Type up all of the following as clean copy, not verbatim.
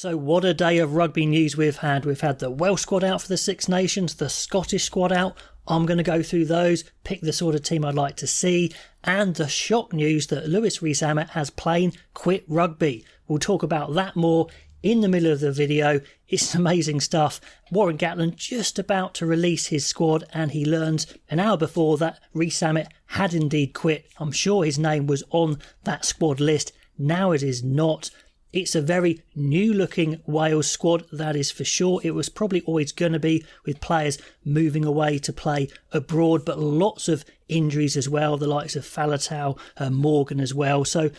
So what a day of rugby news we've had. We've had the Welsh squad out for the Six Nations, the Scottish squad out. I'm going to go through those, pick the sort of team I'd like to see, and the shock news that REES-ZAMMIT has plain quit rugby. We'll talk about that more in the middle of the video. It's amazing stuff. Warren Gatland just about to release his squad, and he learns an hour before that REES-ZAMMIT had indeed quit. I'm sure his name was on that squad list. Now it is not. It's a very new looking Wales squad, that is for sure. It was probably always going to be, with players moving away to play abroad, but lots of injuries as well, the likes of Faletau, Morgan as well. So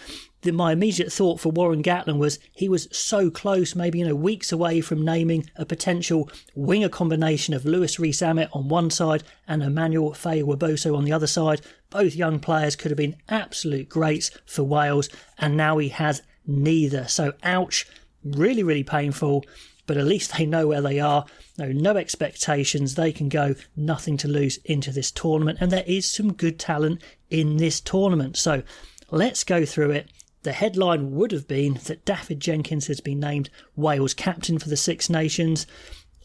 my immediate thought for Warren Gatland was he was so close, maybe weeks away from naming a potential winger combination of Lewis Rees-Zammit on one side and Emmanuel Faye-Waboso on the other side. Both young players could have been absolute greats for Wales, and now he has neither. So ouch, really, really painful, but at least they know where they are. No expectations. They can go nothing to lose into this tournament, and there is some good talent in this tournament. So let's go through it. The headline would have been that Dafydd Jenkins has been named Wales captain for the Six Nations,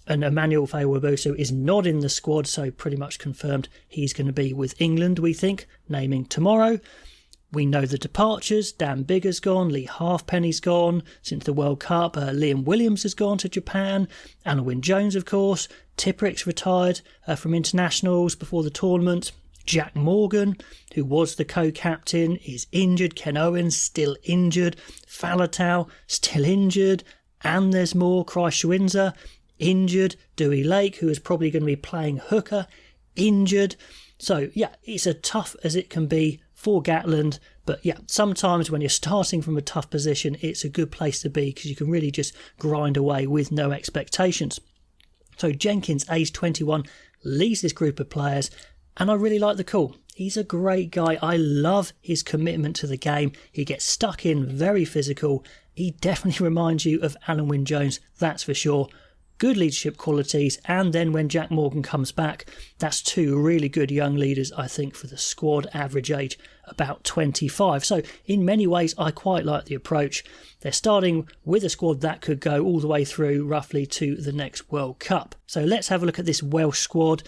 and Emmanuel Faye-Waboso is not in the squad, so pretty much confirmed he's going to be with England, we think, naming tomorrow. We know the departures. Dan Biggar's gone, Lee Halfpenny's gone since the World Cup, Liam Williams has gone to Japan, Anna Wynne-Jones of course, Tipuric's retired from internationals before the tournament, Jack Morgan, who was the co-captain, is injured, Ken Owens still injured, Faletau still injured, and there's more, Christ-Windsor injured, Dewey Lake, who is probably going to be playing hooker, injured. So yeah, it's as tough as it can be for Gatland, but yeah, sometimes when you're starting from a tough position, it's a good place to be because you can really just grind away with no expectations. So Jenkins, age 21, leads this group of players, and I really like the call. He's a great guy. I love his commitment to the game. He gets stuck in, very physical. He definitely reminds you of Alan Wynne-Jones, that's for sure. Good leadership qualities, and then when Jack Morgan comes back, that's two really good young leaders, I think, for the squad, average age about 25. So in many ways, I quite like the approach. They're starting with a squad that could go all the way through roughly to the next World Cup. So let's have a look at this Welsh squad.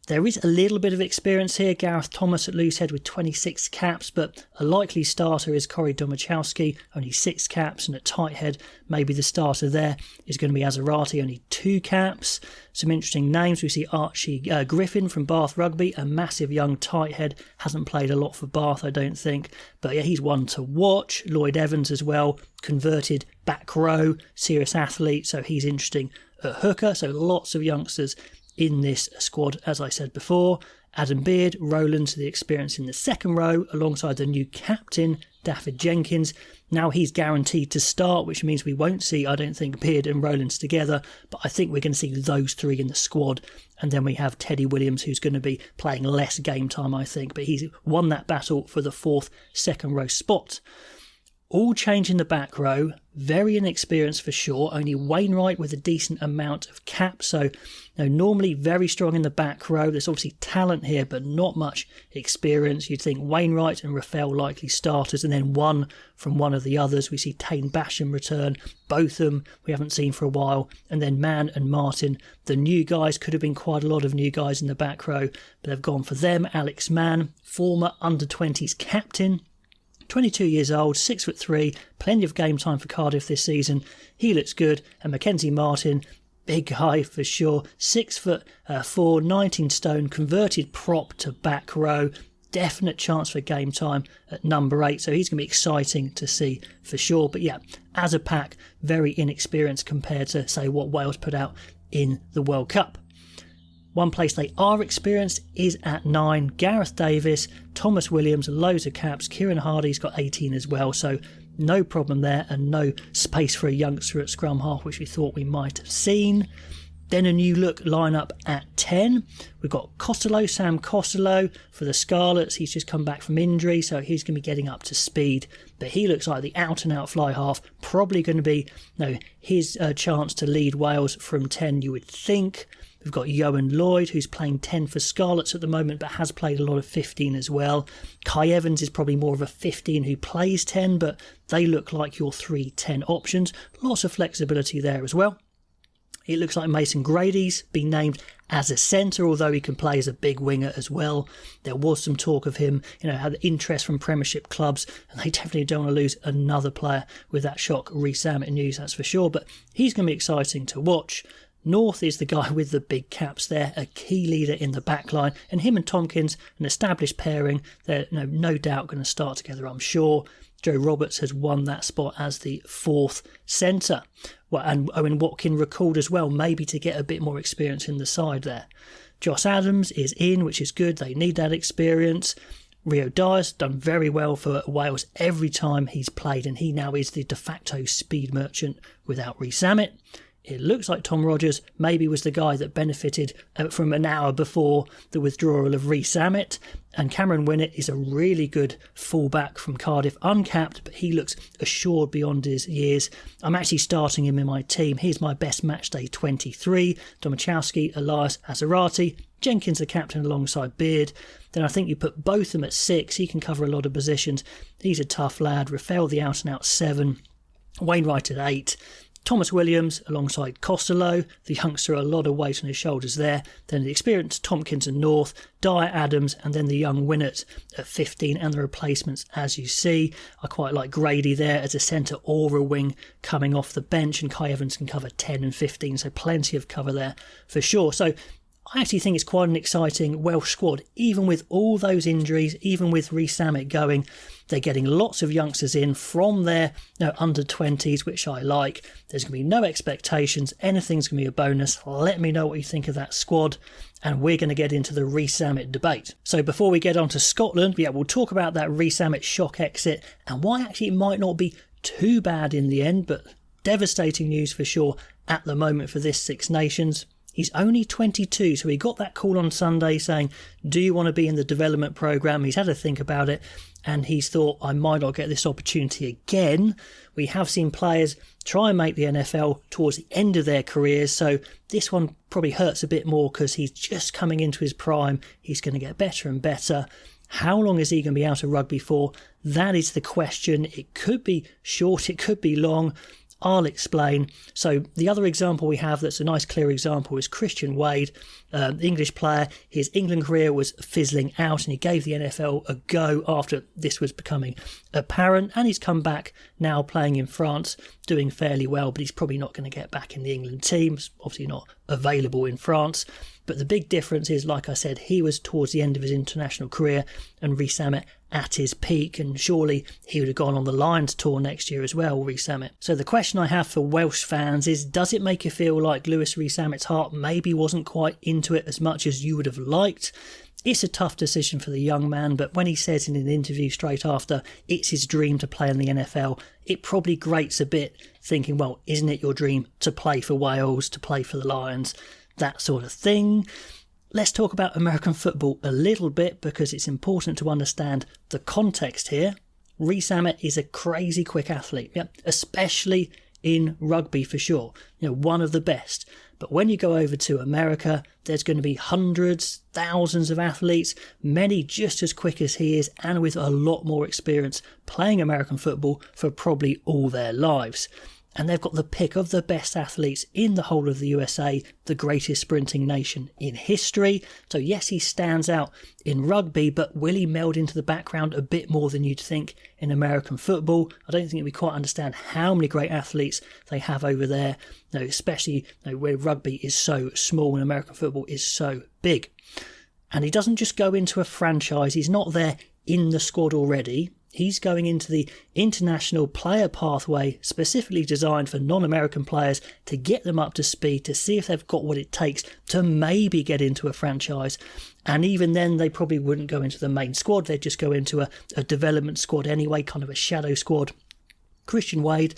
There is a little bit of experience here. Gareth Thomas at loosehead with 26 caps, but a likely starter is Corey Domachowski, only 6 caps, and at tight head, maybe the starter there is going to be Azarati, only 2 caps. Some interesting names. We see Archie Griffin from Bath Rugby, a massive young tight head, hasn't played a lot for Bath, I don't think, but yeah, he's one to watch. Lloyd Evans as well, converted back row, serious athlete, so he's interesting at hooker. So lots of youngsters in this squad, as I said before. Adam Beard, Rowlands, the experience in the second row, alongside the new captain, Dafydd Jenkins. Now he's guaranteed to start, which means we won't see, I don't think, Beard and Rowlands together, but I think we're going to see those three in the squad. And then we have Teddy Williams, who's going to be playing less game time, I think, but he's won that battle for the 4th second row spot. All change in the back row, very inexperienced for sure, only Wainwright with a decent amount of caps, so normally very strong in the back row. There's obviously talent here, but not much experience. You'd think Wainwright and Raphael likely starters, and then one from one of the others. We see Tane Basham return, both of them we haven't seen for a while, and then Mann and Martin, the new guys. Could have been quite a lot of new guys in the back row, but they've gone for them. Alex Mann, former under-20s captain, 22 years old, 6'3", plenty of game time for Cardiff this season. He looks good. And Mackenzie Martin, big guy for sure, 6'4", 19 stone, converted prop to back row. Definite chance for game time at number 8. So he's going to be exciting to see for sure. But yeah, as a pack, very inexperienced compared to, say, what Wales put out in the World Cup. One place they are experienced is at 9. Gareth Davis, Thomas Williams, loads of caps. Kieran Hardy's got 18 as well, so no problem there, and no space for a youngster at scrum half, which we thought we might have seen. Then a new look lineup at 10. We've got Sam Costello for the Scarlets. He's just come back from injury, so he's going to be getting up to speed. But he looks like the out-and-out fly half. Probably going to be his chance to lead Wales from 10, you would think. We've got Ioan Lloyd, who's playing 10 for Scarlets at the moment, but has played a lot of 15 as well. Kai Evans is probably more of a 15 who plays 10, but they look like your 3-10 options. Lots of flexibility there as well. It looks like Mason Grady's been named as a centre, although he can play as a big winger as well. There was some talk of him, had interest from Premiership clubs, and they definitely don't want to lose another player with that shock REES-ZAMMIT news, that's for sure. But he's going to be exciting to watch. North is the guy with the big caps there, a key leader in the back line, and him and Tompkins, an established pairing. They're no doubt going to start together, I'm sure. Joe Roberts has won that spot as the 4th centre. Well, and Owen Watkin recalled as well, maybe to get a bit more experience in the side there. Josh Adams is in, which is good. They need that experience. Rio Dyer's done very well for Wales every time he's played, and he now is the de facto speed merchant without REES-ZAMMIT. It looks like Tom Rogers maybe was the guy that benefited from an hour before the withdrawal of REES-ZAMMIT, and Cameron Winnett is a really good fullback from Cardiff, uncapped, but he looks assured beyond his years. I'm actually starting him in my team. He's my best matchday 23. Domachowski, Elias, Hazarati, Jenkins the captain alongside Beard. Then I think you put Botham at 6. He can cover a lot of positions. He's a tough lad. Rafael the out-and-out 7. Wainwright at 8. Thomas Williams alongside Costello, the youngster, a lot of weight on his shoulders there. Then the experienced Tompkins and North, Dyer, Adams, and then the young Winnett at 15, and the replacements as you see. I quite like Grady there as a centre or a wing coming off the bench, and Kai Evans can cover 10 and 15, so plenty of cover there for sure. So I actually think it's quite an exciting Welsh squad, even with all those injuries, even with REES-ZAMMIT going. They're getting lots of youngsters in from their under 20s, which I like. There's going to be no expectations. Anything's going to be a bonus. Let me know what you think of that squad, and we're going to get into the REES-ZAMMIT debate. So before we get on to Scotland, we'll talk about that REES-ZAMMIT shock exit and why actually it might not be too bad in the end, but devastating news for sure at the moment for this Six Nations. He's only 22, so he got that call on Sunday saying, do you want to be in the development programme? He's had to think about it, and he's thought, I might not get this opportunity again. We have seen players try and make the NFL towards the end of their careers, so this one probably hurts a bit more because he's just coming into his prime. He's going to get better and better. How long is he going to be out of rugby for? That is the question. It could be short, it could be long. I'll explain. So the other example we have that's a nice clear example is Christian Wade, the English player. His England career was fizzling out and he gave the NFL a go after this was becoming apparent, and he's come back now playing in France, doing fairly well, but he's probably not going to get back in the England team. It's obviously not available in France. But the big difference is, like I said, he was towards the end of his international career and REES-ZAMMIT at his peak, and surely he would have gone on the Lions tour next year as well, REES-ZAMMIT. So the question I have for Welsh fans is, does it make you feel like Lewis REES-ZAMMIT's heart maybe wasn't quite into it as much as you would have liked? It's a tough decision for the young man, but when he says in an interview straight after it's his dream to play in the NFL, it probably grates a bit, thinking, well, isn't it your dream to play for Wales, to play for the Lions, that sort of thing? Let's talk about American football a little bit because it's important to understand the context here. REES-ZAMMIT is a crazy quick athlete, especially in rugby for sure, one of the best. But when you go over to America, there's going to be hundreds, thousands of athletes, many just as quick as he is and with a lot more experience playing American football for probably all their lives. And they've got the pick of the best athletes in the whole of the USA, the greatest sprinting nation in history. So yes, he stands out in rugby, but will he meld into the background a bit more than you'd think in American football? I don't think we quite understand how many great athletes they have over there, especially where rugby is so small and American football is so big. And he doesn't just go into a franchise. He's not there in the squad already. He's going into the international player pathway specifically designed for non-American players to get them up to speed, to see if they've got what it takes to maybe get into a franchise. And even then, they probably wouldn't go into the main squad. They'd just go into a development squad anyway, kind of a shadow squad. Christian Wade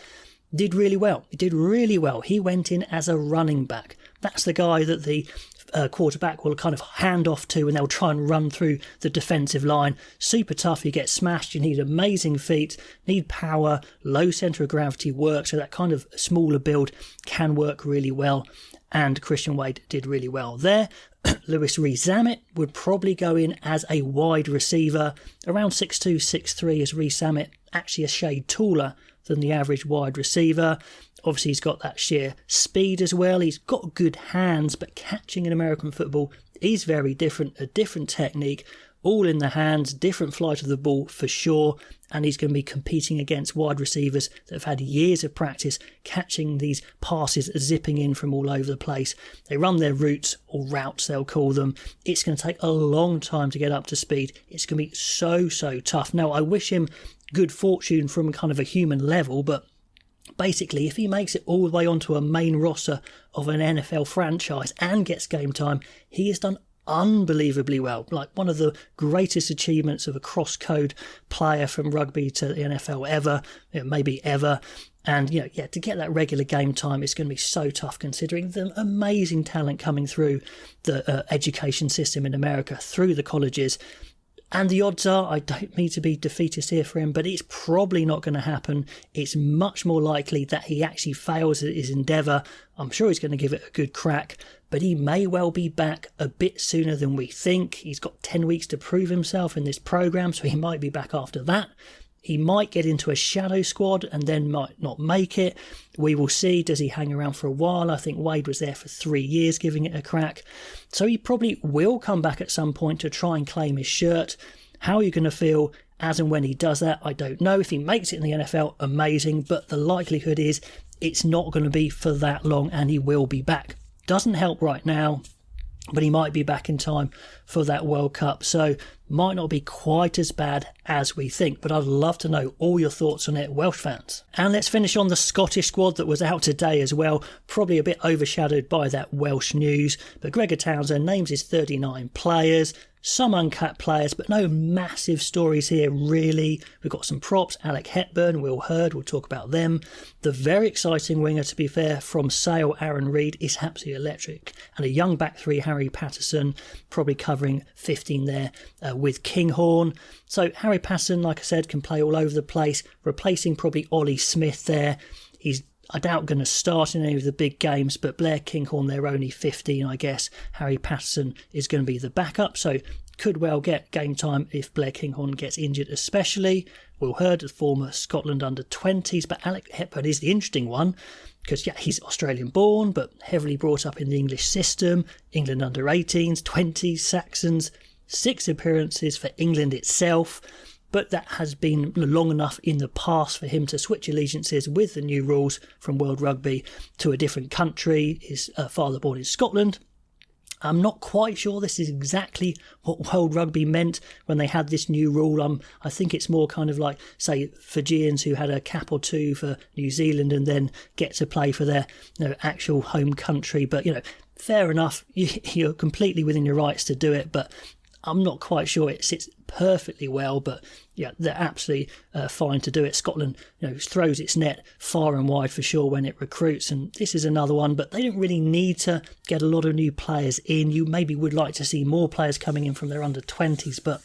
did really well. He did really well. He went in as a running back, That's the guy that the quarterback will kind of hand off to, and they'll try and run through the defensive line. Super tough. You get smashed. You need amazing feet, need power, low centre of gravity work. So that kind of smaller build can work really well. And Christian Wade did really well there. Lewis REES-ZAMMIT would probably go in as a wide receiver, around 6'2", 6'3", as REES-ZAMMIT, actually a shade taller than the average wide receiver. Obviously, he's got that sheer speed as well. He's got good hands, but catching in American football is very different, a different technique, all in the hands, different flight of the ball for sure. And he's going to be competing against wide receivers that have had years of practice catching these passes zipping in from all over the place. They run their routes, or routes they'll call them. It's going to take a long time to get up to speed. It's going to be so tough. Now, I wish him good fortune from kind of a human level, but basically, if he makes it all the way onto a main roster of an NFL franchise and gets game time, he has done unbelievably well. Like one of the greatest achievements of a cross-code player from rugby to the NFL ever, maybe ever. And, to get that regular game time is going to be so tough considering the amazing talent coming through the education system in America, through the colleges. And the odds are, I don't mean to be defeatist here for him, but it's probably not going to happen. It's much more likely that he actually fails at his endeavour. I'm sure he's going to give it a good crack, but he may well be back a bit sooner than we think. He's got 10 weeks to prove himself in this programme, so he might be back after that. He might get into a shadow squad and then might not make it. We will see. Does he hang around for a while? I think Wade was there for 3 years giving it a crack. So he probably will come back at some point to try and claim his shirt. How are you going to feel as and when he does that? I don't know. If he makes it in the NFL, amazing. But the likelihood is it's not going to be for that long and he will be back. Doesn't help right now, but he might be back in time for that World Cup. So might not be quite as bad as we think, but I'd love to know all your thoughts on it, Welsh fans. And let's finish on the Scottish squad that was out today as well, probably a bit overshadowed by that Welsh news. But Gregor Townsend names his 39 players, some uncapped players, but no massive stories here really. We've got some props, Alec Hepburn, Will Hurd, we'll talk about them. The very exciting winger, to be fair, from Sale, Aaron Reid, is absolutely electric. And a young back three, Harry Patterson, probably covering 15 there with Kinghorn. So Harry Patterson, like I said, can play all over the place, replacing probably Ollie Smith there. He's I doubt going to start in any of the big games, but Blair Kinghorn, they're only 15, I guess. Harry Patterson is going to be the backup, so could well get game time if Blair Kinghorn gets injured especially. Will Hurd, the former Scotland under-20s, but Alec Hepburn is the interesting one because, he's Australian born, but heavily brought up in the English system, England under-18s, 20s, Saxons, 6 appearances for England itself. But that has been long enough in the past for him to switch allegiances with the new rules from World Rugby to a different country. His father born in Scotland. I'm not quite sure this is exactly what World Rugby meant when they had this new rule. I think it's more kind of like, say, Fijians who had a cap or two for New Zealand and then get to play for their actual home country. But, fair enough. You're completely within your rights to do it, but I'm not quite sure it sits perfectly well, but they're absolutely fine to do it. Scotland, throws its net far and wide for sure when it recruits, and this is another one, but they don't really need to get a lot of new players in. You maybe would like to see more players coming in from their under-20s, but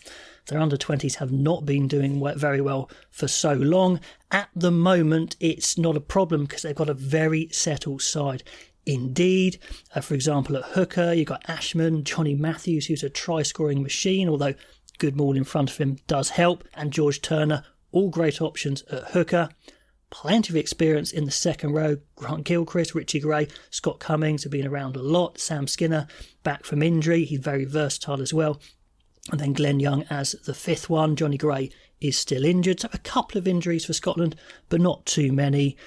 their under-20s have not been doing very well for so long. At the moment, it's not a problem because they've got a very settled side. Indeed, for example, at hooker, you've got Ashman, Johnny Matthews, who's a try-scoring machine, although good maul in front of him does help, and George Turner, all great options at hooker. Plenty of experience in the second row, Grant Gilchrist, Richie Gray, Scott Cummings have been around a lot, Sam Skinner back from injury, he's very versatile as well. And then Glenn Young as the fifth one. Johnny Gray is still injured, so a couple of injuries for Scotland, but not too many.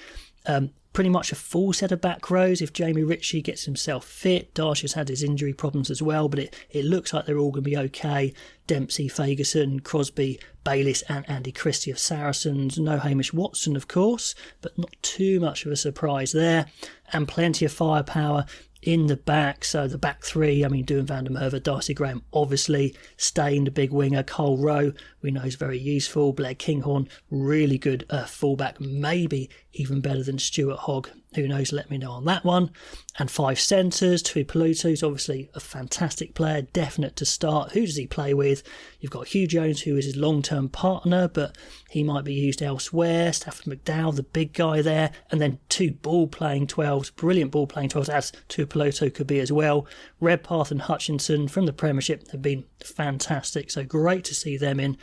Pretty much a full set of back rows if Jamie Ritchie gets himself fit. Darsh has had his injury problems as well, but it looks like they're all going to be okay. Dempsey, Fagerson, Crosby, Bayliss and Andy Christie of Saracens. No Hamish Watson, of course, but not too much of a surprise there. And plenty of firepower in the back. So the back three, Duan van der Merwe, Darcy Graham, obviously. Stain, the big winger. Cole Rowe, we know is very useful. Blair Kinghorn, really good fullback, maybe even better than Stuart Hogg Who knows, let me know on that one. And 5 centres. Tuipulotu's obviously a fantastic player, definite to start. Who does he play with? You've got Hugh Jones, who is his long-term partner, but he might be used elsewhere. Stafford McDowell, the big guy there. And then 2 ball-playing 12s, brilliant ball-playing 12s, as Tuipulotu could be as well. Redpath and Hutchinson from the Premiership have been fantastic, so great to see them in.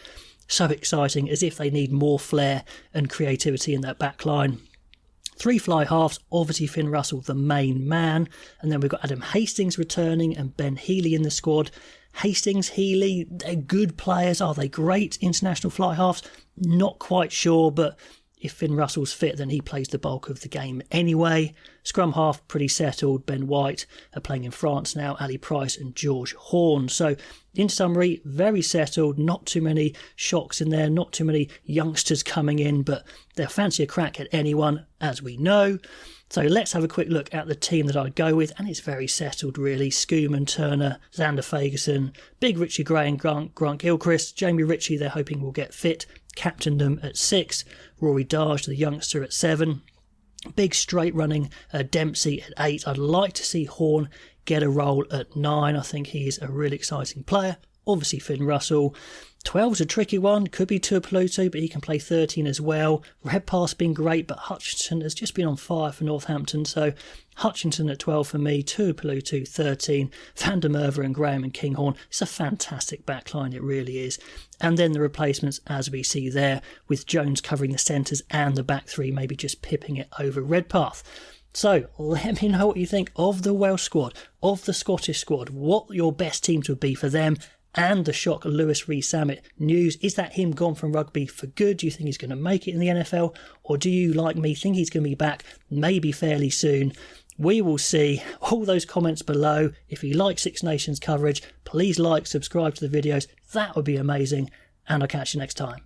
So exciting, as if they need more flair and creativity in that back line. 3 fly halves, obviously Finn Russell the main man, and then we've got Adam Hastings returning and Ben Healy in the squad. Hastings, Healy, they're good players. Are they great international fly halves? Not quite sure, but if Finn Russell's fit, then he plays the bulk of the game anyway. Scrum half, pretty settled. Ben White are playing in France now, Ali Price and George Horn. So, in summary, very settled. Not too many shocks in there, not too many youngsters coming in, but they'll fancy a crack at anyone, as we know. So let's have a quick look at the team that I'd go with, and it's very settled really. Schoeman, Turner, Xander Fagerson, Big Richie Gray and Grant Gilchrist. Jamie Ritchie, they're hoping will get fit. Captain them at 6. Rory Darge, the youngster, at 7. Big straight running Dempsey at 8. I'd like to see Horn get a role at 9. I think he is a really exciting player. Obviously Finn Russell. 12's a tricky one, could be Tuipulotu, but he can play 13 as well. Redpath's been great, but Hutchinson has just been on fire for Northampton, so Hutchinson at 12 for me, Tuipulotu 13, Van der Merwe and Graham and Kinghorn. It's a fantastic backline, it really is. And then the replacements, as we see there, with Jones covering the centres and the back 3, maybe just pipping it over Redpath. So, let me know what you think of the Welsh squad, of the Scottish squad, what your best teams would be for them, and the shock Lewis REES-ZAMMIT news. Is that him gone from rugby for good? Do you think he's going to make it in the NFL? Or do you, like me, think he's going to be back maybe fairly soon? We will see. All those comments below. If you like Six Nations coverage, please like, subscribe to the videos. That would be amazing. And I'll catch you next time.